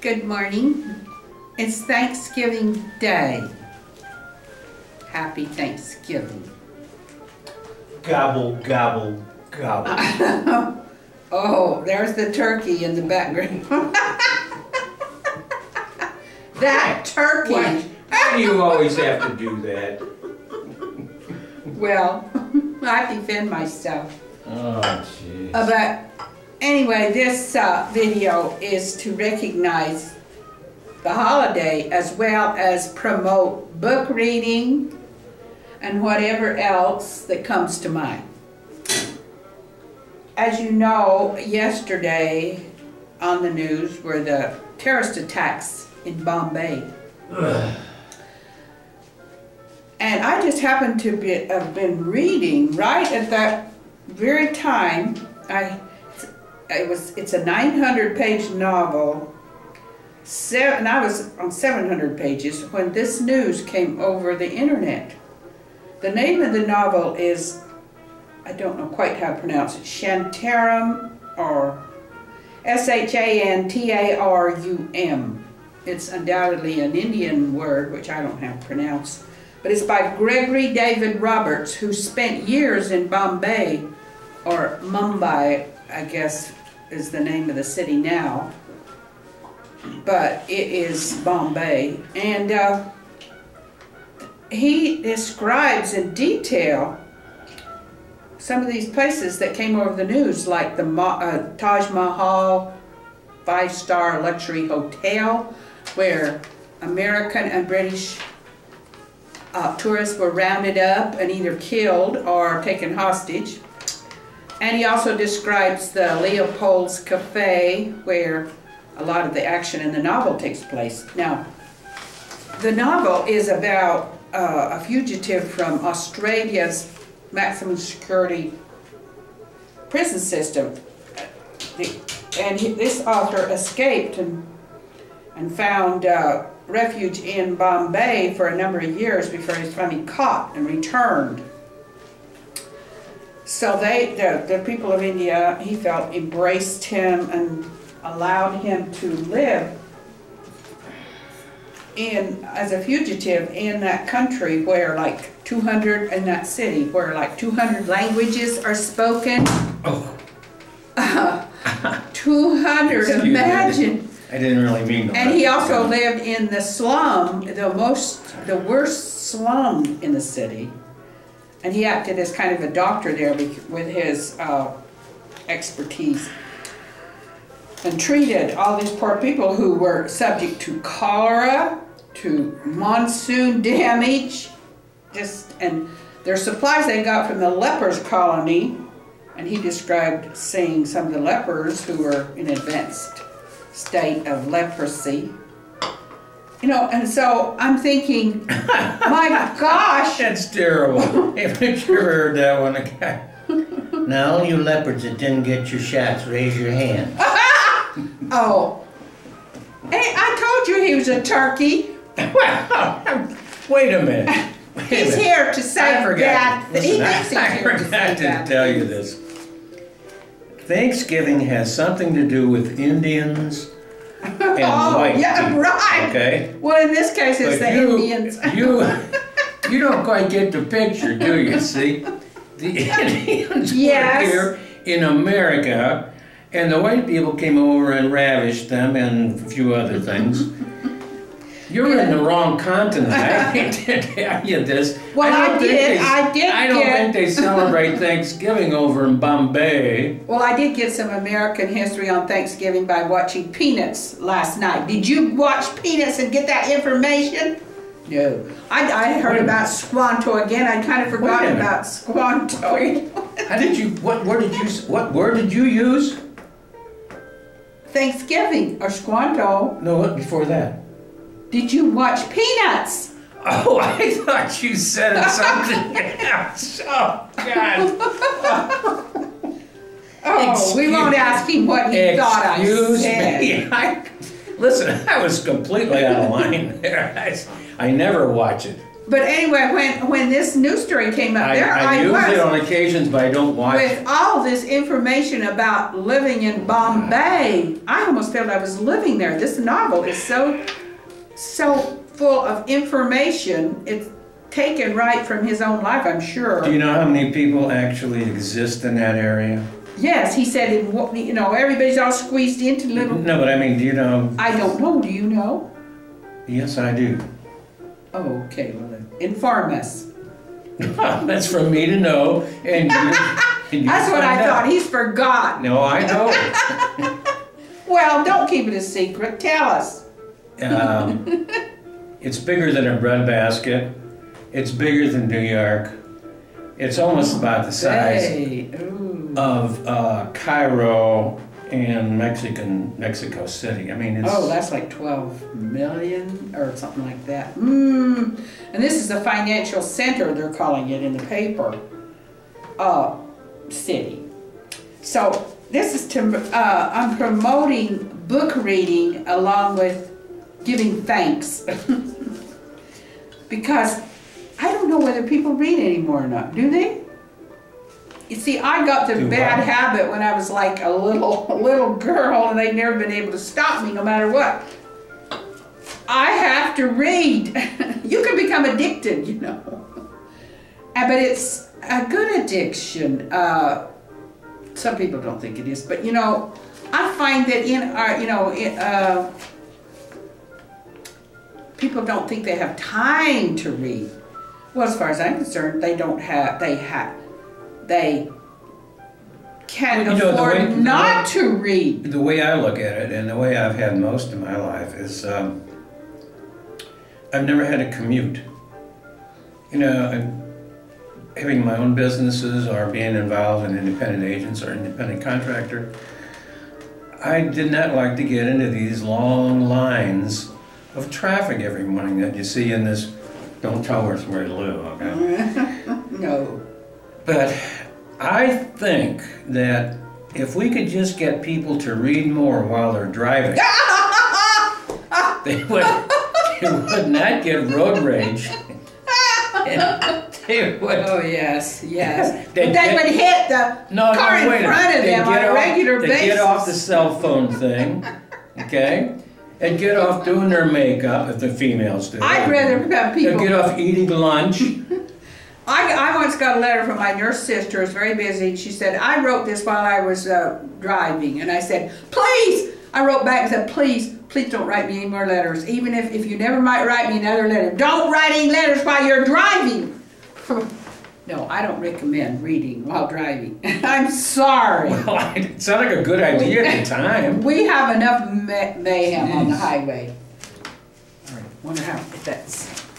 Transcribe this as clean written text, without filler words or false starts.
Good morning. It's Thanksgiving Day. Happy Thanksgiving. Gobble, gobble, gobble. Oh, there's the turkey in the background. That turkey. Why do you always have to do that? Well, I defend myself. Oh, jeez. But anyway, this video is to recognize the holiday as well as promote book reading and whatever else that comes to mind. As you know, yesterday on the news were the terrorist attacks in Bombay. Ugh. And I just happened to have been reading right at that very time. It's a 900-page novel, and I was on 700 pages when this news came over the internet. The name of the novel is, I don't know quite how to pronounce it, Shantaram, or Shantarum. It's undoubtedly an Indian word, which I don't have to pronounce. But it's by Gregory David Roberts, who spent years in Bombay, or Mumbai, I guess is the name of the city now. But it is Bombay. And he describes in detail some of these places that came over the news, like the Taj Mahal 5-star luxury hotel, where American and British tourists were rounded up and either killed or taken hostage. And he also describes the Leopold's Cafe, where a lot of the action in the novel takes place. Now, the novel is about a fugitive from Australia's maximum security prison system. And this author escaped and found refuge in Bombay for a number of years before he was finally caught and returned. So the people of India, he felt, embraced him and allowed him to live as a fugitive in that country where like 200, in that city where like 200 languages are spoken. Oh. 200, imagine. I didn't really mean to. And he also lived in the slum, the worst slum in the city. And he acted as kind of a doctor there with his expertise. And treated all these poor people who were subject to cholera, to monsoon damage, and their supplies they got from the lepers colony. And he described seeing some of the lepers who were in advanced state of leprosy. You know, and so I'm thinking, my gosh. That's terrible. Haven't you ever heard that one again? Now, all you leopards that didn't get your shots, raise your hand. Oh. Hey, I told you he was a turkey. Well, wait a minute. He's here to say that. Listen, I forgot to tell you this. Thanksgiving has something to do with Indians and white yeah, people, right. okay? Well, in this case, it's the Indians. You don't quite get the picture, do you? See, the Indians were here in America, and the white people came over and ravished them and a few other things. You're in the wrong continent. I hate to tell you this. Well, I don't think they celebrate Thanksgiving over in Bombay. Well, I did get some American history on Thanksgiving by watching Peanuts last night. Did you watch Peanuts and get that information? No. I heard about Squanto again. I'd kind of forgotten about Squanto. How did you? What word did you use? Thanksgiving or Squanto. No, what before that? Did you watch Peanuts? Oh, I thought you said something else. Oh, God. We won't ask him what he thought I said. Excuse me. Listen, I was completely out of line there. I never watch it. But anyway, when this news story came up, I use it on occasions, but I don't watch with it. all this information about living in Bombay. I almost felt I was living there. This novel is so full of information. It's taken right from his own life, I'm sure. Do you know how many people actually exist in that area? Yes, he said, everybody's all squeezed into little... No, but I mean, do you know? I don't know. Do you know? Yes, I do. Oh, okay. Well, then, inform us. That's for me to know, and you That's what I thought. He's forgotten. No, I know. Well, don't keep it a secret. Tell us. It's bigger than a breadbasket. It's bigger than New York. It's almost about the size of Cairo and Mexico City. I mean, it's... Oh, that's like 12 million or something like that. And this is the financial center, they're calling it in the paper, city. So this is I'm promoting book reading along with giving thanks. Because I don't know whether people read anymore or not. Do they? You see, I got the bad habit when I was like a little girl, and they've never been able to stop me no matter what. I have to read. You can become addicted, but it's a good addiction. Some people don't think it is, but I find that in our, people don't think they have time to read. Well, as far as I'm concerned, they don't have. They can't afford not to read. The way I look at it, and the way I've had most of my life, is I've never had a commute. Having my own businesses or being involved in independent agents or independent contractor, I did not like to get into these long lines of traffic every morning that you see in this. Don't tell us where to live, okay? No. But I think that if we could just get people to read more while they're driving, they would not get road rage. They would, oh, yes. They would hit the car in front of them on a regular basis. They get off the cell phone thing, okay? And get off doing their makeup, if the females do. I'd rather have people... And get off eating lunch. I once got a letter from my nurse sister, who's very busy, and she said, I wrote this while I was driving. And I said, please! I wrote back and said, please don't write me any more letters. Even if you never might write me another letter. Don't write any letters while you're driving! No, I don't recommend reading while driving. I'm sorry. Well, it sounded like a good idea at the time. We have enough mayhem on the highway. All right, wonder how if that's...